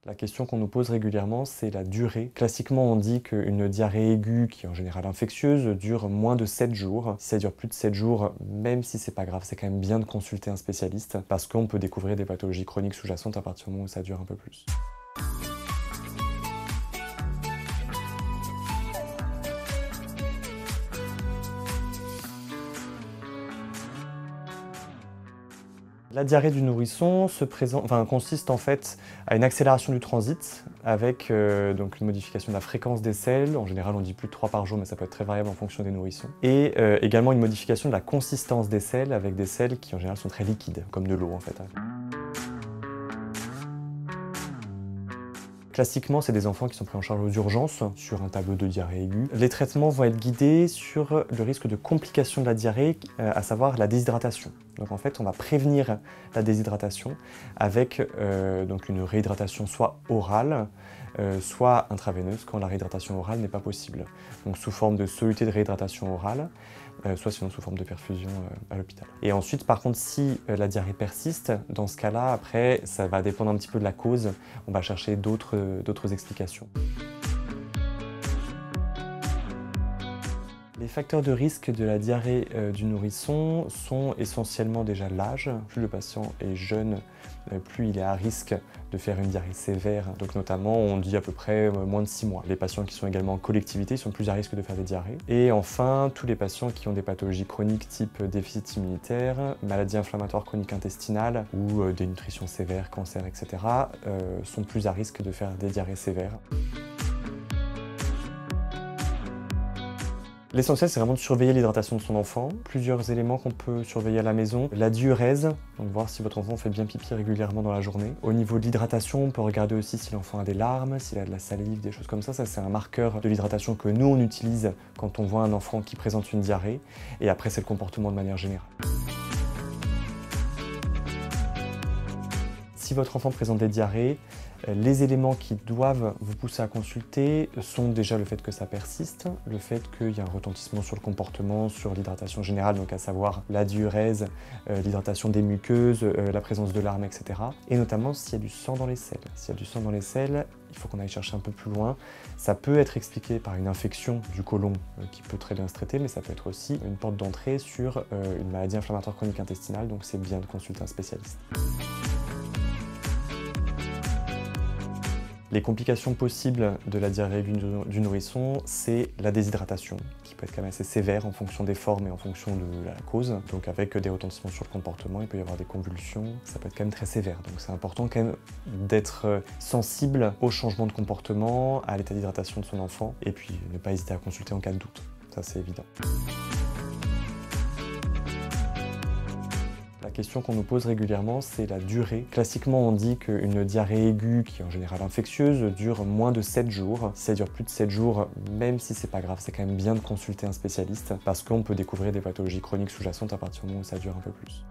La question qu'on nous pose régulièrement, c'est la durée. Classiquement, on dit qu'une diarrhée aiguë, qui est en général infectieuse, dure moins de 7 jours. Si ça dure plus de 7 jours, même si c'est pas grave, c'est quand même bien de consulter un spécialiste parce qu'on peut découvrir des pathologies chroniques sous-jacentes à partir du moment où ça dure un peu plus. La diarrhée du nourrisson consiste en fait à une accélération du transit avec donc une modification de la fréquence des selles. En général, on dit plus de 3 par jour, mais ça peut être très variable en fonction des nourrissons. Et également une modification de la consistance des selles avec des selles qui en général sont très liquides, comme de l'eau en fait. Classiquement, c'est des enfants qui sont pris en charge aux urgences sur un tableau de diarrhée aiguë. Les traitements vont être guidés sur le risque de complication de la diarrhée, à savoir la déshydratation. Donc en fait, on va prévenir la déshydratation avec donc une réhydratation soit orale, soit intraveineuse quand la réhydratation orale n'est pas possible. Donc sous forme de soluté de réhydratation orale, soit sinon sous forme de perfusion à l'hôpital. Et ensuite, par contre, si la diarrhée persiste, dans ce cas-là, après, ça va dépendre un petit peu de la cause. On va chercher d'autres explications. Les facteurs de risque de la diarrhée du nourrisson sont essentiellement déjà l'âge. Plus le patient est jeune, plus il est à risque de faire une diarrhée sévère. Donc notamment, on dit à peu près moins de 6 mois. Les patients qui sont également en collectivité sont plus à risque de faire des diarrhées. Et enfin, tous les patients qui ont des pathologies chroniques type déficit immunitaire, maladie inflammatoire chronique intestinale ou dénutrition sévère, cancer, etc. sont plus à risque de faire des diarrhées sévères. L'essentiel, c'est vraiment de surveiller l'hydratation de son enfant. Plusieurs éléments qu'on peut surveiller à la maison. La diurèse, donc voir si votre enfant fait bien pipi régulièrement dans la journée. Au niveau de l'hydratation, on peut regarder aussi si l'enfant a des larmes, s'il a de la salive, des choses comme ça. Ça, c'est un marqueur de l'hydratation que nous, on utilise quand on voit un enfant qui présente une diarrhée. Et après, c'est le comportement de manière générale. Si votre enfant présente des diarrhées, les éléments qui doivent vous pousser à consulter sont déjà le fait que ça persiste, le fait qu'il y a un retentissement sur le comportement, sur l'hydratation générale, donc à savoir la diurèse, l'hydratation des muqueuses, la présence de larmes, etc. Et notamment s'il y a du sang dans les selles. S'il y a du sang dans les selles, il faut qu'on aille chercher un peu plus loin. Ça peut être expliqué par une infection du côlon qui peut très bien se traiter, mais ça peut être aussi une porte d'entrée sur une maladie inflammatoire chronique intestinale, donc c'est bien de consulter un spécialiste. Les complications possibles de la diarrhée du nourrisson, c'est la déshydratation, qui peut être quand même assez sévère en fonction des formes et en fonction de la cause. Donc avec des retentissements sur le comportement, il peut y avoir des convulsions, ça peut être quand même très sévère. Donc c'est important quand même d'être sensible au changement de comportement, à l'état d'hydratation de son enfant, et puis ne pas hésiter à consulter en cas de doute. Ça, c'est évident. La question qu'on nous pose régulièrement, c'est la durée. Classiquement, on dit qu'une diarrhée aiguë, qui est en général infectieuse, dure moins de 7 jours. Si ça dure plus de 7 jours, même si c'est pas grave, c'est quand même bien de consulter un spécialiste parce qu'on peut découvrir des pathologies chroniques sous-jacentes à partir du moment où ça dure un peu plus.